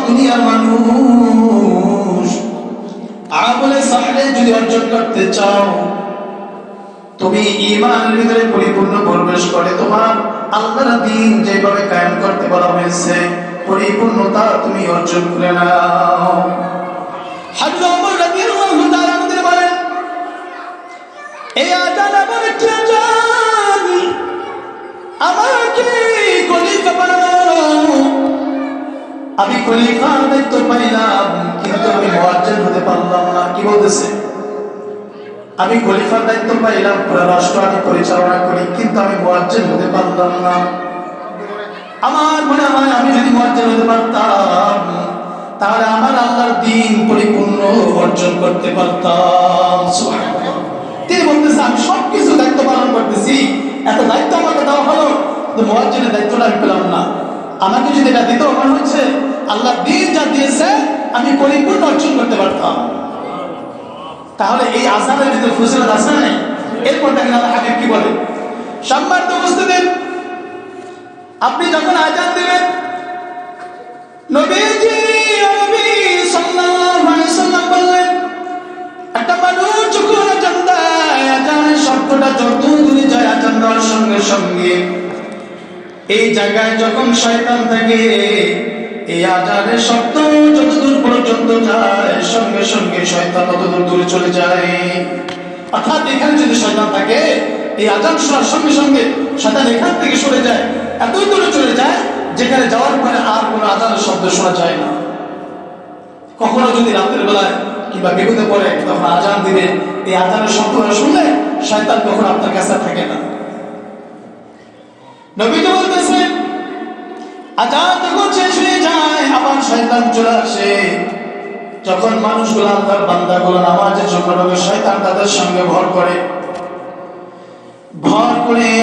দুনিয়ার মানুষ, আমলে সালেহ যদি অর্জন করতে চাও, তুমি ঈমানের ভিতরে পরিপূর্ণ প্রবেশ করে তোমার আল্লাহর দ্বীন যেভাবে কায়েম করতে বলা হয়েছে পরিপূর্ণতা তুমি অর্জন করে নাও। হযরত ওমর রাদিয়াল্লাহু তাআলা আমাদের বলেন, এই আযান এমন একটি আযান, আমাকে খলিফা বানানো, আমি খলিফার দায়িত্ব পাইলাম কিন্তু আমি মুয়াজ্জিন হতে পারলাম না। কি বলতেছে? আমি খলিফার দায়িত্ব পাইলাম, পুরো রাষ্ট্র আমি পরিচালনা করি, কিন্তু আমি মুয়াজ্জিন হতে পারলাম না। আমার মনে হয় আমি যদি মুয়াজ্জিন হতে পারতাম তাহলে আমার আল্লাহর দ্বীন পরিপূর্ণ অর্জন করতে পারতাম। সুবহানাল্লাহ। তিনি বলতেছে আমি সবকিছু দায়িত্ব পালন করতেছি, এত দায়িত্ব আমাকে দেওয়া হলো, কিন্তু মুয়াজ্জিনের দায়িত্বটা আমি পেলাম না। আমাকে যদি এটা দিত, মনে হচ্ছে আল্লাহর দ্বীন যা দিয়েছে আমি পরিপূর্ণ অর্জন করতে পারতাম। তাহলে এই আযানের ভিতরে ফজিলত আছে না? এরপর দেখেন আল্লাহ হাবিব কি বলে। সম্মানিত উপস্থিতি, আপনি যখন আযান দিবেন, নবীজি সাল্লাল্লাহু আলাইহি ওয়াসাল্লাম বললেন, একটা মানুষ যখন আযান দেয়, আযানের শব্দটা যত দূরে যায় আযান দেওয়ার সঙ্গে সঙ্গে এই জায়গায় যখন শয়তান থাকে, এই আযানের শব্দ যত দূর পর্যন্ত যায় সঙ্গে সঙ্গে শয়তান তত দূর দূরে চলে যায়। অর্থাৎ এখানে যদি শয়তান থাকে, এই আযান শোনার সঙ্গে সঙ্গে শয়তান এখান থেকে সরে যায়, এত দূরে চলে যায় যেখানে যাওয়ার পরে আর কোনো আযানের শব্দ শোনা যায় না। কখনো যদি রাতের বেলায় কিংবা বিপদে পড়ে তখন আযান দিবে, এই আযানের শব্দটা শুনলে শয়তান কখনো আপনার কাছে থাকে না। নবীজি বলতেছেন, আযান যখন শেষ হয়ে যায় আবার শয়তান চলে আসে। যখন মানুষগুলো আল্লাহর বান্দাগুলো নামাজের জন্য ঢোকে, শয়তান তাদের সঙ্গে ভর করে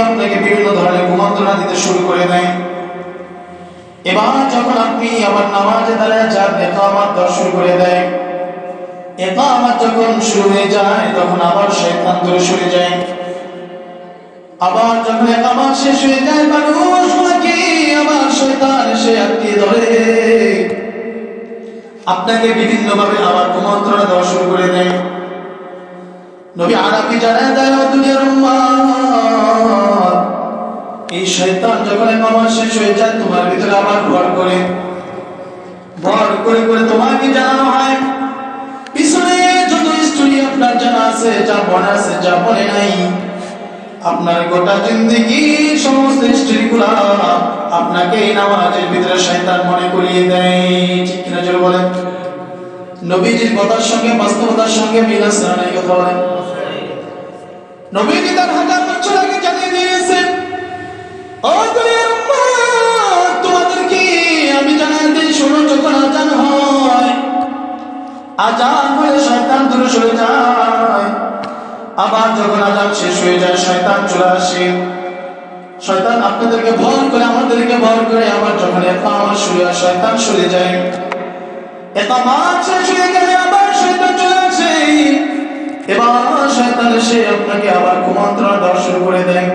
আপনাকে বিভিন্ন ধরনের কুমন্ত্রণা দিতে শুরু করে দেয়। এবার যখন আপনি আবার নামাজে দাঁড়ায় যান, ইকামত দেওয়া শুরু করে দেয়। ইকামত যখন শুরু হয়ে যায় তখন আবার শয়তান দূরে সরে যায়। আবার যখন ইকামত শেষ হয়ে যায়, মানুষগুলোকে আবার শয়তান এসে আটকে ধরে, আপনাকে বিভিন্ন ভাবে আবার কুমন্ত্রণা দেওয়া শুরু করে দেয়। নবী আরবি জানায় দেয়, দুনিয়ার উম্মাত, এই শয়তান যখন ইকামত শেষ হয়ে যায় তোমার ভিতরে আবার ভর করে তোমাকে জানানো হয় পিছনে যত স্টোরি আপনার জানা আছে, যা মনে আছে, যা মনে নাই, আপনার গোটা জিন্দেগি সমস্ত স্টোরিগুলা আপনাকে এই নামাজের ভিতরে শয়তান মনে করিয়ে দেয়। ঠিক কিনা জোরে বলেন? নবীজির কথার সঙ্গে বাস্তবতার সঙ্গে মিল আছে না? এই কথা বলেন। নবীজি তার 1000 বছর আগে জানিয়ে দিয়েছেন, ও দুনিয়ার উম্মাত, তোমাদেরকে আমি জানাই দিই, শোনো, যখন আযান হয়, আযান হলে শয়তান দূরে সরে যায়। আবার যখন আযান শেষ হয়ে যায় শয়তান চলে আসে। শয়তান আপনাদেরকে ভর করে, আমাদেরকে ভর করে। আবার যখন ইকামত শুরু হয় শয়তান সরে যায়। ইকামত শেষ হয়ে গেলে আবার শয়তান চলে আসে। এবার শয়তান এসে আপনাকে আবার কুমন্ত্রণা দেওয়া শুরু করে দেয়।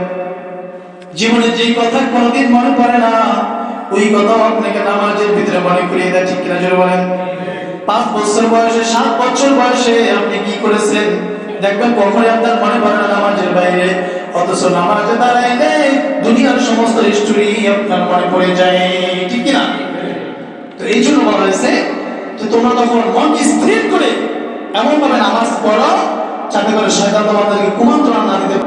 জীবনে যেই কথা কোনোদিন মনে পড়ে না, ওই কথাও আপনাকে নামাজের ভিতরে মনে করিয়ে দেয়। ঠিক কিনা জোরে বলেন? 5 বছর বয়সে, 7 বছর বয়সে আপনি কি করেছেন দেখবেন কখনোই আপনার মনে পড়ে না নামাজের বাইরে, অথচ নামাজে দাঁড়াইলে দুনিয়ার সমস্ত হিস্টরি আপনার মনে পড়ে যায়। ঠিক কিনা? তো এই জন্য বলা হয়েছে যে তোমরা তখন মনকে স্থির করে এমন ভাবে নামাজ পড়ো যাতে করে শয়তান তোমাদেরকে কুমন্ত্রণা না দিতে